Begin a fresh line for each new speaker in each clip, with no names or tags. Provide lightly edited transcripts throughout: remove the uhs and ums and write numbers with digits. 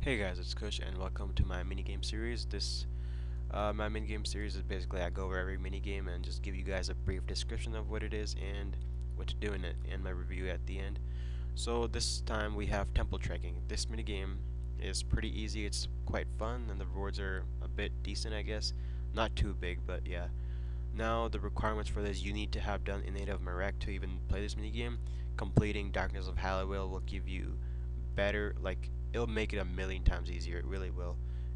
Hey guys, it's Kush and welcome to my minigame series. My minigame series is basically I go over every minigame and just give you guys a brief description of what it is and what to do in it and my review at the end. So this time we have temple trekking. This minigame is pretty easy, it's quite fun, and the rewards are a bit decent, I guess. Not too big, but yeah. Now the requirements for this, you need to have done Innate of Marek to even play this minigame. Completing Darkness of Halliwell will give you better, like, it'll make it a million times easier, it really will.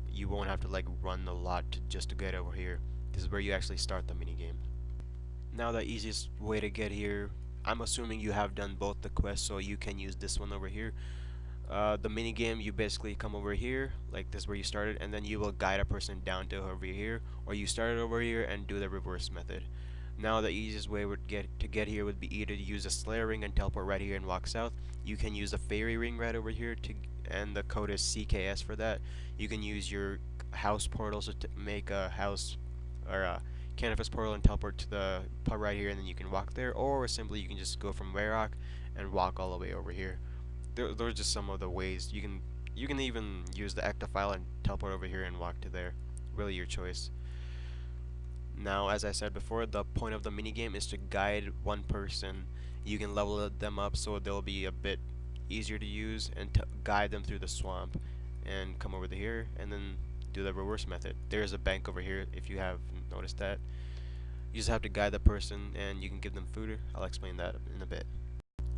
You won't have to like run a lot just to get over here. This is where you actually start the minigame. Now the easiest way to get here, I'm assuming you have done both the quests, so you can use this one over here. The minigame, you basically come over here, like this is where you started, and then you will guide a person down to over here, or you started over here and do the reverse method. Now the easiest way to get here would be either to use a Slayer ring and teleport right here and walk south. You can use a Fairy ring right over here and the code is CKS for that. You can use your house portals to make a house or a canvas portal and teleport to the pub right here, and then you can walk there, or simply you can just go from Warrock and walk all the way over here. Those are just some of the ways you can even use the Ectofile and teleport over here and walk to there. Really your choice. Now, as I said before, the point of the minigame is to guide one person. You can level them up so they'll be a bit easier to use and to guide them through the swamp and come over to here and then do the reverse method. There's a bank over here if you have noticed that. You just have to guide the person and you can give them food. I'll explain that in a bit.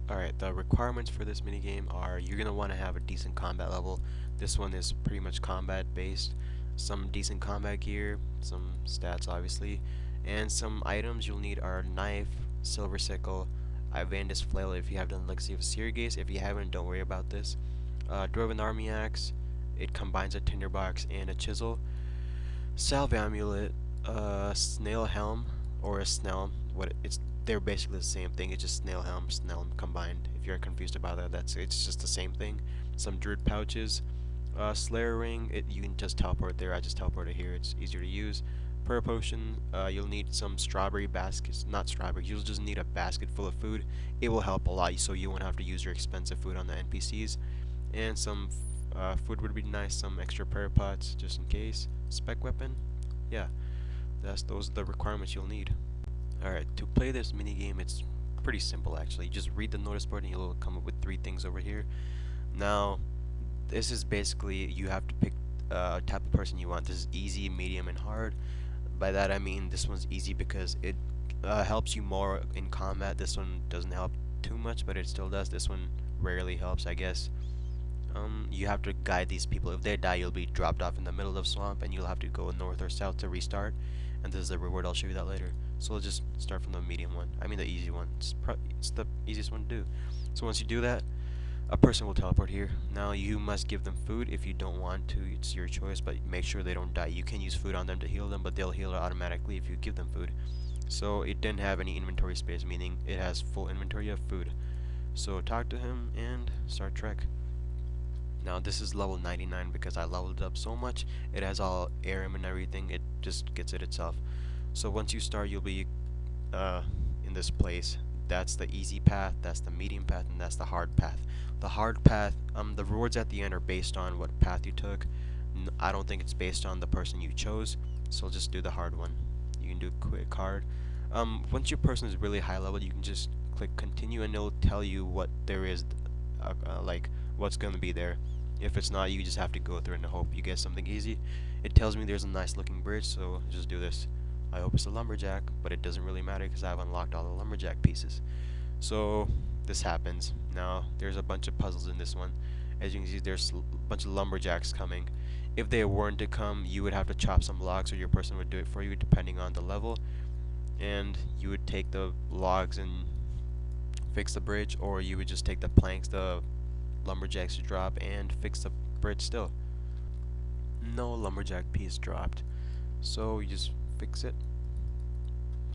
Alright, the requirements for this minigame are you're going to want to have a decent combat level. This one is pretty much combat based. Some decent combat gear, some stats obviously, and some items you'll need are knife, silver sickle, Ivandis flail if you have done Legacy of Sirius. If you haven't, don't worry about this. Dwarven army axe, it combines a tinderbox and a chisel. Salve amulet, snail helm, or a snell. They're basically the same thing. It's just snail helm, snell combined. If you're confused about that, it's just the same thing. Some druid pouches, Slayer ring. You can just teleport there. I just teleported here. It's easier to use. Per potion, you'll need some strawberry baskets. Not strawberry. You'll just need a basket full of food. It will help a lot, so you won't have to use your expensive food on the NPCs. And some food would be nice. Some extra prayer pots, just in case. Spec weapon. Yeah, those are the requirements you'll need. Alright, to play this minigame, it's pretty simple actually. You just read the notice board and you'll come up with 3 things over here. Now, this is basically, you have to pick a type of person you want. This is easy, medium, and hard. By that I mean this one's easy because it helps you more in combat. This one doesn't help too much, but it still does. This one rarely helps, I guess. You have to guide these people. If they die, you'll be dropped off in the middle of swamp and you'll have to go north or south to restart, and this is the reward. I'll show you that later. So we'll just start from the medium one. I mean the easy one. It's the easiest one to do. So once you do that, a person will teleport here. Now you must give them food. If you don't want to, it's your choice, but make sure they don't die. You can use food on them to heal them, but they'll heal automatically if you give them food. So it didn't have any inventory space, meaning it has full inventory of food. So talk to him and start trek. Now this is level 99 because I leveled it up so much. It has all ARM and everything. It just gets it itself. So once you start, you'll be in this place. That's the easy path, that's the medium path, and that's the hard path. The hard path, the rewards at the end are based on what path you took. I don't think it's based on the person you chose, so just do the hard one. You can do quick hard. Once your person is really high level, you can just click continue and it'll tell you what there is, like what's going to be there. If it's not, you just have to go through and hope you get something easy. It tells me there's a nice looking bridge, so just do this. I hope it's a lumberjack, but it doesn't really matter because I've unlocked all the lumberjack pieces. So this happens. Now there's a bunch of puzzles in this one. As you can see, there's a bunch of lumberjacks coming. If they weren't to come, you would have to chop some logs, or your person would do it for you depending on the level. And you would take the logs and fix the bridge, or you would just take the planks the lumberjacks drop and fix the bridge still. No lumberjack piece dropped, so you just fix it.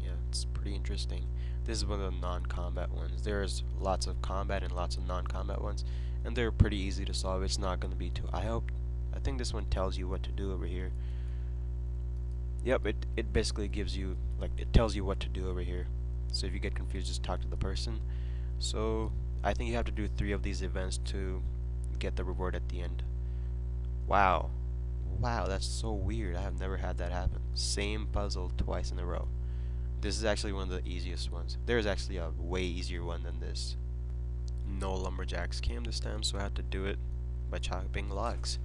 Yeah, it's pretty interesting. This is one of the non-combat ones. There's lots of combat and lots of non-combat ones, and they're pretty easy to solve. It's not going to be too. I think this one tells you what to do over here. Yep, it basically gives you, like, it tells you what to do over here. So if you get confused, just talk to the person. So I think you have to do 3 of these events to get the reward at the end. Wow. Wow, that's so weird. I have never had that happen. Same puzzle twice in a row. This is actually one of the easiest ones. There's actually a way easier one than this. No lumberjacks came this time, so I had to do it by chopping logs.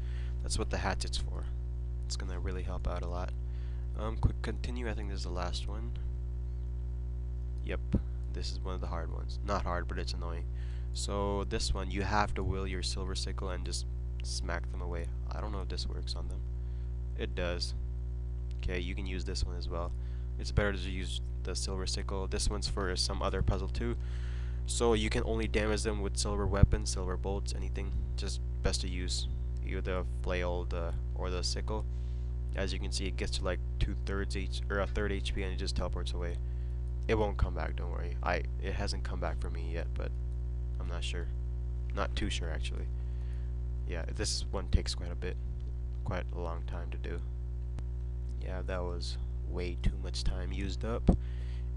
That's what the hatchet's for. It's gonna really help out a lot. Quick continue. I think this is the last one. Yep, this is one of the hard ones. Not hard, but it's annoying. So this one, you have to will your silver sickle and just smack them away. I don't know if this works on them. It does. Okay, you can use this one as well. It's better to use the silver sickle. This one's for some other puzzle too. So you can only damage them with silver weapons, silver bolts, anything. Just best to use either the flail or the sickle. As you can see, it gets to like 2/3 H or a third HP and it just teleports away. It won't come back, don't worry. It hasn't come back for me yet, but I'm not sure. Not too sure actually. Yeah, this one takes quite a long time to do. Yeah, that was way too much time used up.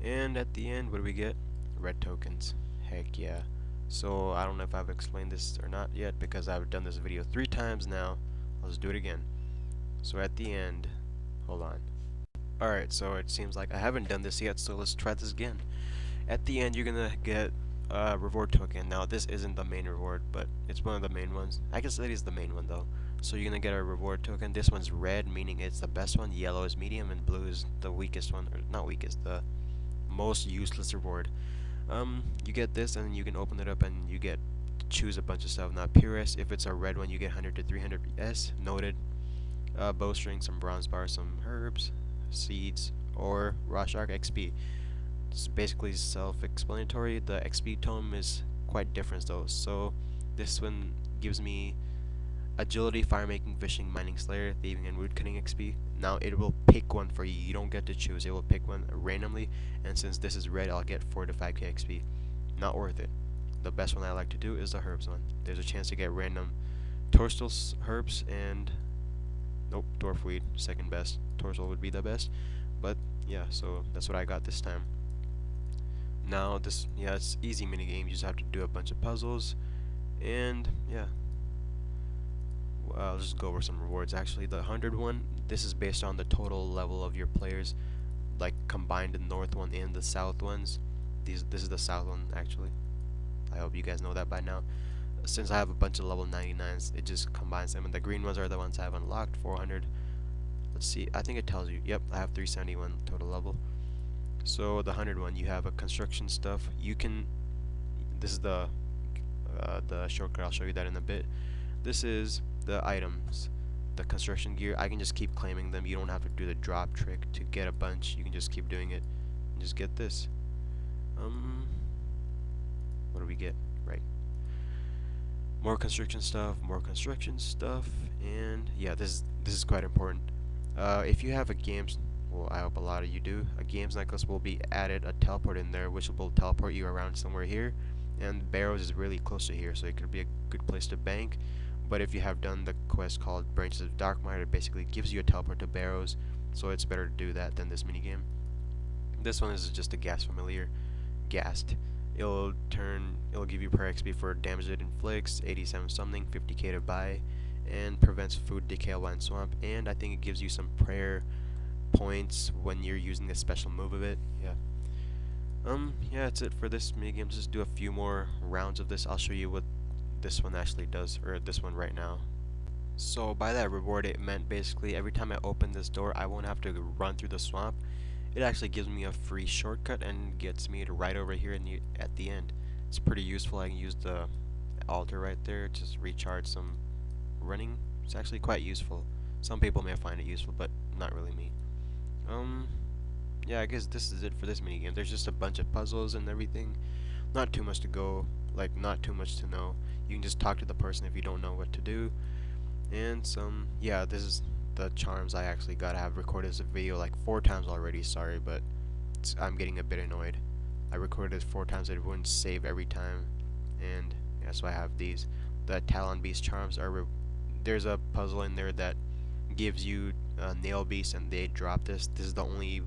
And at the end, what do we get? Red tokens. Heck yeah. So I don't know if I've explained this or not yet because I've done this video 3 times now. I'll just do it again. So at the end, hold on. Alright, so it seems like I haven't done this yet, so let's try this again. At the end, you're gonna get a reward token. Now, this isn't the main reward, but it's one of the main ones. I guess it is the main one, though. So you're gonna get a reward token. This one's red, meaning it's the best one. Yellow is medium, and blue is the weakest one. Or not weakest, the most useless reward. You get this, and you can open it up, and you get to choose a bunch of stuff. Now, PRS, if it's a red one, you get 100 to 300 S. Noted. Bowstring, some bronze bars, some herbs, seeds, or raw shark XP. It's basically self-explanatory. The XP tome is quite different though. So this one gives me agility, fire making, fishing, mining, slayer, thieving, and wood cutting XP. Now it will pick one for you. You don't get to choose. It will pick one randomly. And since this is red, I'll get 4 to 5k XP. Not worth it. The best one I like to do is the herbs one. There's a chance to get random torstol herbs and nope, dwarfweed, second best. Torstol would be the best. But yeah, so that's what I got this time. Now this, yeah, it's easy minigame. You just have to do a bunch of puzzles, and yeah. I'll just go over some rewards. Actually, the 100 one, this is based on the total level of your players, like combined the north one and the south ones. This is the south one actually. I hope you guys know that by now. Since I have a bunch of level 99s, it just combines them, and the green ones are the ones I have unlocked. 400. Let's see. I think it tells you. Yep, I have 371 total level. So the 100 one, you have a construction stuff. You can. This is the shortcut. I'll show you that in a bit. This is the items, the construction gear. I can just keep claiming them. You don't have to do the drop trick to get a bunch. You can just keep doing it. And just get this. What do we get? Right. More construction stuff, and yeah, this is quite important. If you have a games, well, I hope a lot of you do, a games necklace will be added a teleport in there, which will teleport you around somewhere here, and Barrows is really close to here, so it could be a good place to bank. But if you have done the quest called Branches of Darkmire, it basically gives you a teleport to Barrows, so it's better to do that than this minigame. This one is just a gas familiar, gassed. It'll give you per XP for damage it inflicts, 87 something, 50k to buy, and prevents food decay while in swamp, and I think it gives you some prayer points when you're using a special move of it. Yeah. Yeah, that's it for this minigame. Just do a few more rounds of this. I'll show you what this one actually does, or this one right now. So by that reward, it meant basically every time I open this door, I won't have to run through the swamp. It actually gives me a free shortcut and gets me to right over here at the end. It's pretty useful. I can use the altar right there to just recharge some running. It's actually quite useful. Some people may find it useful, but not really me. Yeah, I guess this is it for this minigame. There's just a bunch of puzzles and everything. Not too much to go, like not too much to know. You can just talk to the person if you don't know what to do. And yeah, this is the charms I actually got. I have recorded this video like 4 times already, sorry, but I'm getting a bit annoyed. I recorded it 4 times, it wouldn't save every time, and yeah, so I have these. The Talon Beast charms are, there's a puzzle in there that gives you Nail Beast, and they drop this. This is the only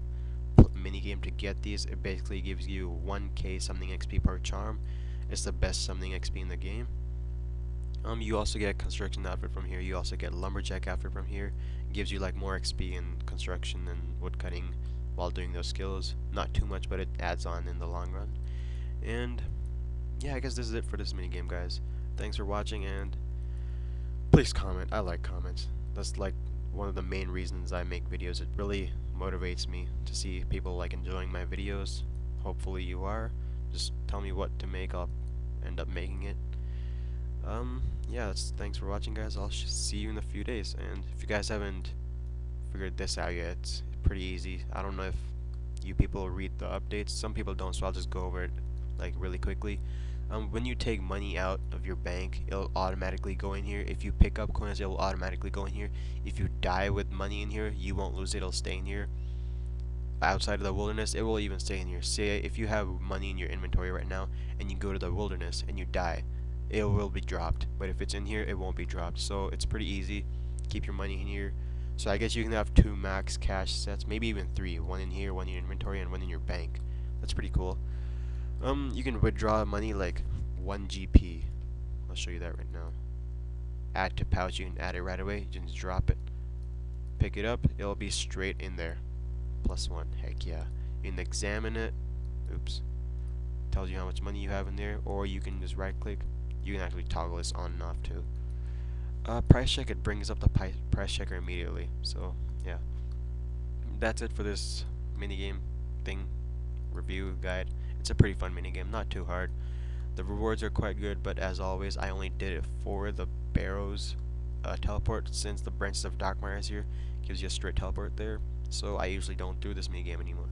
minigame to get these. It basically gives you 1k summoning XP per charm. It's the best summoning XP in the game. You also get construction outfit from here. You also get lumberjack outfit from here. It gives you like more XP in construction and woodcutting while doing those skills. Not too much, but it adds on in the long run. And yeah, I guess this is it for this minigame, guys. Thanks for watching, and please comment. I like comments. That's like one of the main reasons I make videos. It really motivates me to see people like enjoying my videos. Hopefully you are. Just tell me what to make. I'll end up making it. Yeah, thanks for watching, guys. I'll see you in a few days. And if you guys haven't figured this out yet, it's pretty easy. I don't know if you people read the updates. Some people don't, so I'll just go over it like really quickly. When you take money out of your bank, it'll automatically go in here. If you pick up coins, it will automatically go in here. If you die with money in here, you won't lose it. It'll stay in here. Outside of the wilderness, it will even stay in here. Say if you have money in your inventory right now and you go to the wilderness and you die, it will be dropped. But if it's in here, it won't be dropped. So it's pretty easy. Keep your money in here. So I guess you can have 2 max cash sets, maybe even 3. One in here, one in your inventory, and one in your bank. That's pretty cool. You can withdraw money like 1 GP. I'll show you that right now. Add to pouch, you can add it right away. You just drop it. Pick it up, it'll be straight in there. +1, heck yeah. You can examine it. Oops. Tells you how much money you have in there, or you can just right click. You can actually toggle this on and off too. Price check, it brings up the price checker immediately. So yeah, that's it for this minigame thing review guide. It's a pretty fun minigame, not too hard. The rewards are quite good, but as always, I only did it for the Barrows teleport, since the Branches of Darkmire is here. Gives you a straight teleport there, so I usually don't do this minigame anymore.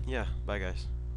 Yeah, bye guys.